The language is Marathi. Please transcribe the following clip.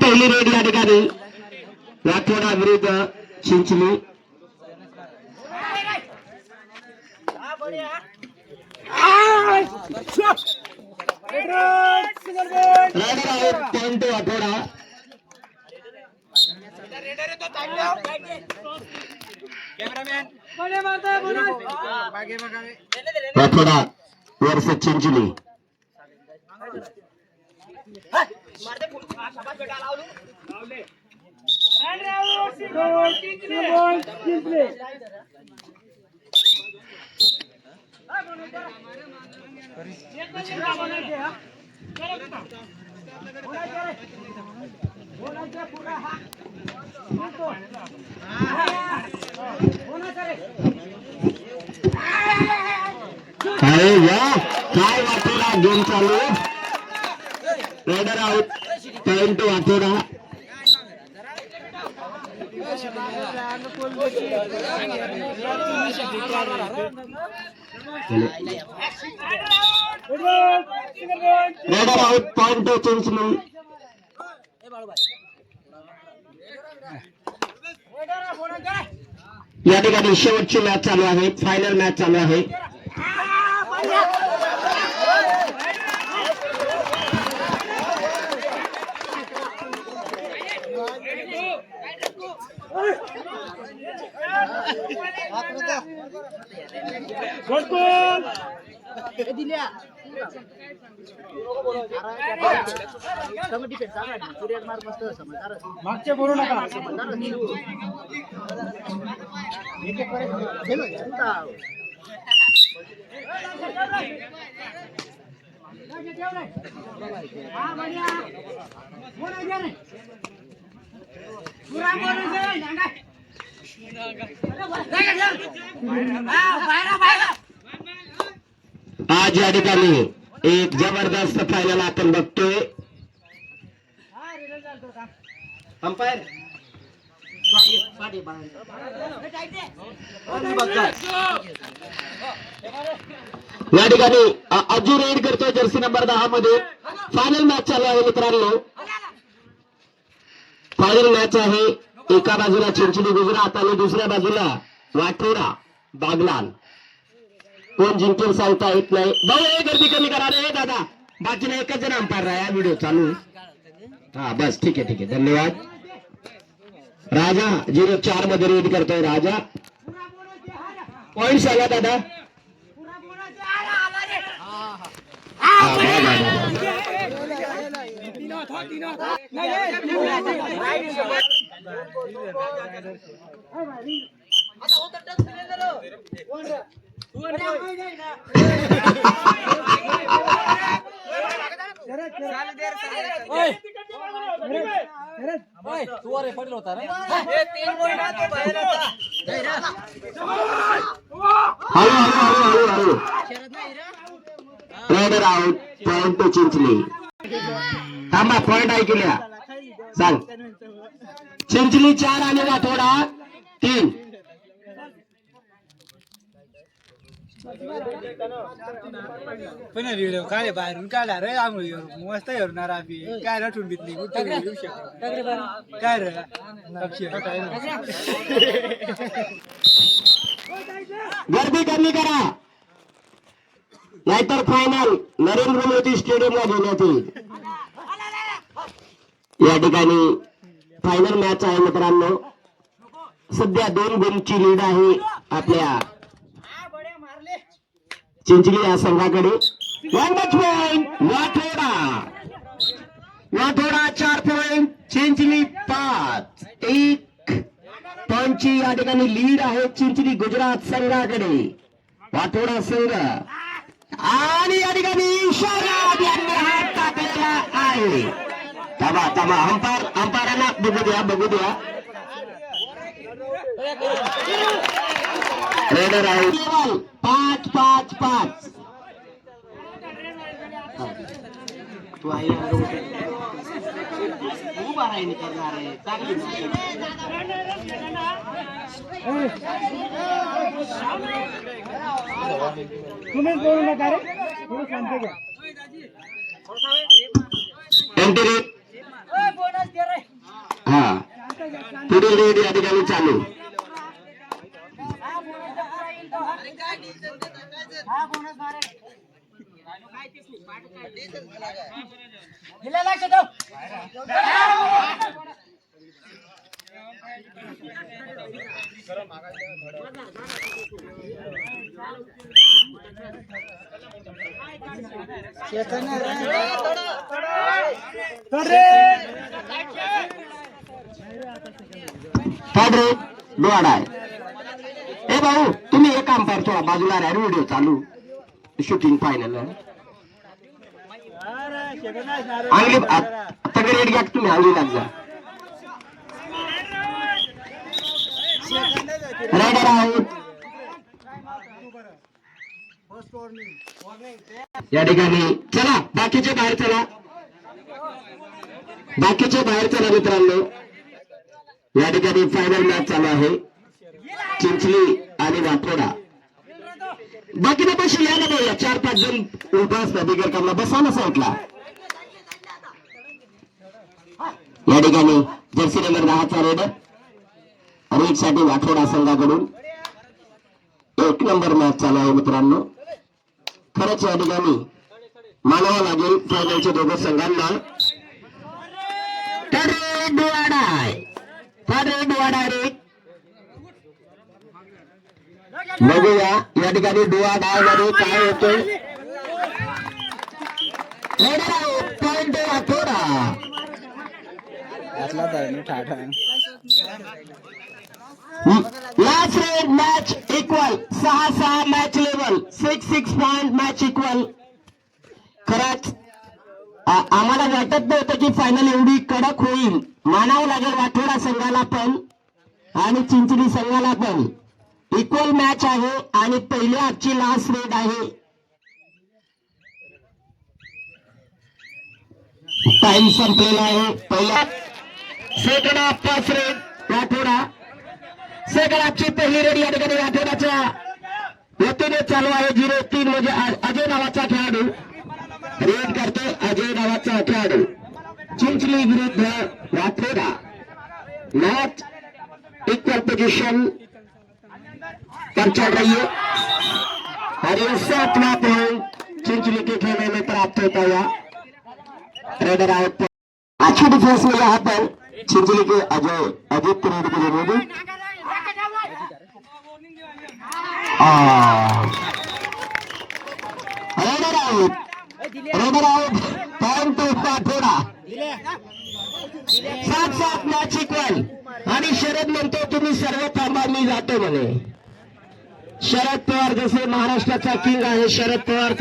पहिली रेड या ठिकाणी राठोडा विरुद्ध चिंचली. पॉइंट राठोडा. राठोडा वर्सेस चिंचली. काय वाटोडा गेम चालू. Raider out. Point Watoda. Raider out. Point Chinchli. या ठिकाणी शेवटची मॅच चालू आहे. फायनल मॅच चालू आहे. मागचे बोलू नका. आज या ठिकाणी एक जबरदस्त फायनल आपण बघतोय. अंपायर या ठिकाणी अजून रेड करतोय जर्सी नंबर 10 मध्ये. फायनल मॅच चालू आहे मित्रांनो. फायनल मॅच आहे. एका बाजूला चिंचली गुजरात आणि दुसऱ्या बाजूला वाठोडा बागलान. कोण जिंकेल सांगता येत नाही. भाऊ हे गर्दी कमी करा रे दादा. बाजूला एकच जण अंपायर आहे. व्हिडिओ चालू. हा बस ठीक आहे ठीक आहे. धन्यवाद. राजा 04 मध्ये रेड करतोय. राजा पॉइंट सांगा दादा. Raider out. Point two Chinchli. थांबा पॉइंट ऐकूया. सांग. चिंचली 4 आणि वाठोडा 3. पण व्हिडिओ काढे बाहेरून काढा रे. आम्ही मस्त येणार आम्ही काय रटून घेतली येऊ शकतो काय रे. गर्दी कमी करा नाहीतर फायनल नरेंद्र मोदी स्टेडियमला घेण्यात येईल. या ठिकाणी फायनल मॅच आहे मित्रांनो. सध्या 2 गुणची लीड आहे आपल्या चिंचली या संघाकडे. 1 पॉइंट वाठोडा. वाठोडा 4 पॉइंट. चिंचली 5. 1 पॉइंटची या ठिकाणी लीड आहे चिंचली गुजरात संघाकडे. वाठोडा संघ आणि या ठिकाणी इशारा यांनी हात टाकलेला आहे. थांबा थांबा. अंपायरांना बघू द्या. Raider out. 5-5-5. तू आहे उभा राहील करणार आहे. चांगली तुम्हीच बोलू नका रे. तुम्ही सांगते का एंट्री. हा पुढील रेड या ठिकाणी चालू. थर्ड रेड डोळा आहे. ए भाऊ तुम्ही एक काम करतो बाजूला राहा व्हिडिओ चालू शूटिंग फायनल आणली तगडे रेड घ्या तुम्ही आणली लाग जा. Rider out. या ठिकाणी चला बाकीचे बाहेर चला. बाकीचे बाहेर चला मित्रांनो. या ठिकाणी फायनल मॅच चालू आहे चिंचली आणि वाठोडा. बाकी पैसे या ना भाऊ 4-5 जण उभा असतात बिगर कामला बसा ना साईडला. या ठिकाणी जर्सी नंबर 10चा रेडर रेड साठी वाठोडा संघाकडून 1 नंबर मॅच चालू आहे मित्रांनो. खरंच या ठिकाणी मानावं लागेल फायनलच्या दोघं संघांना. रे बघूया या ठिकाणी डोळा डाय मध्ये काय होतोय. Point Wathoda. Last red match equal 6-6 match level 6-6 point match equal. खरंच आम्हाला वाटत नव्हतं की फायनल एवढी कडक होईल. मानावं लागेल वाठोडा संघाला पण आणि चिंचली संघाला पण. इक्वल मॅच आहे आणि पहिल्या आजची लास्ट रेड आहे. टाइम संपलेला आहे. पहिल्या second half first raid Wathoda. Second हाफची पहिली रेड या ठिकाणी वाठोडाच्या वतीने चालू आहे. 0-3 म्हणजे अजय नावाचा खेळाडू रेड करतो. अजय नावाचा खेळाडू चिंचली विरुद्ध वाठोडा. मॅच इक्वल पोजिशन पर चल रही है और 7वां पॉइंट चिंचली के खेमे में प्राप्त होता हुआ. Raider out. अच्छी डिफेंस में यहाँ पर चिंचली के अजित रेड के लिए raider out. Raider out. Point तो वाठोडा. 7-7 match equal. आणि शरद म्हणतो तुम्ही सर्व थांबा मी जातो म्हणे. शरद पवार जसे महाराष्ट्राचा किंग आहे शरद पवार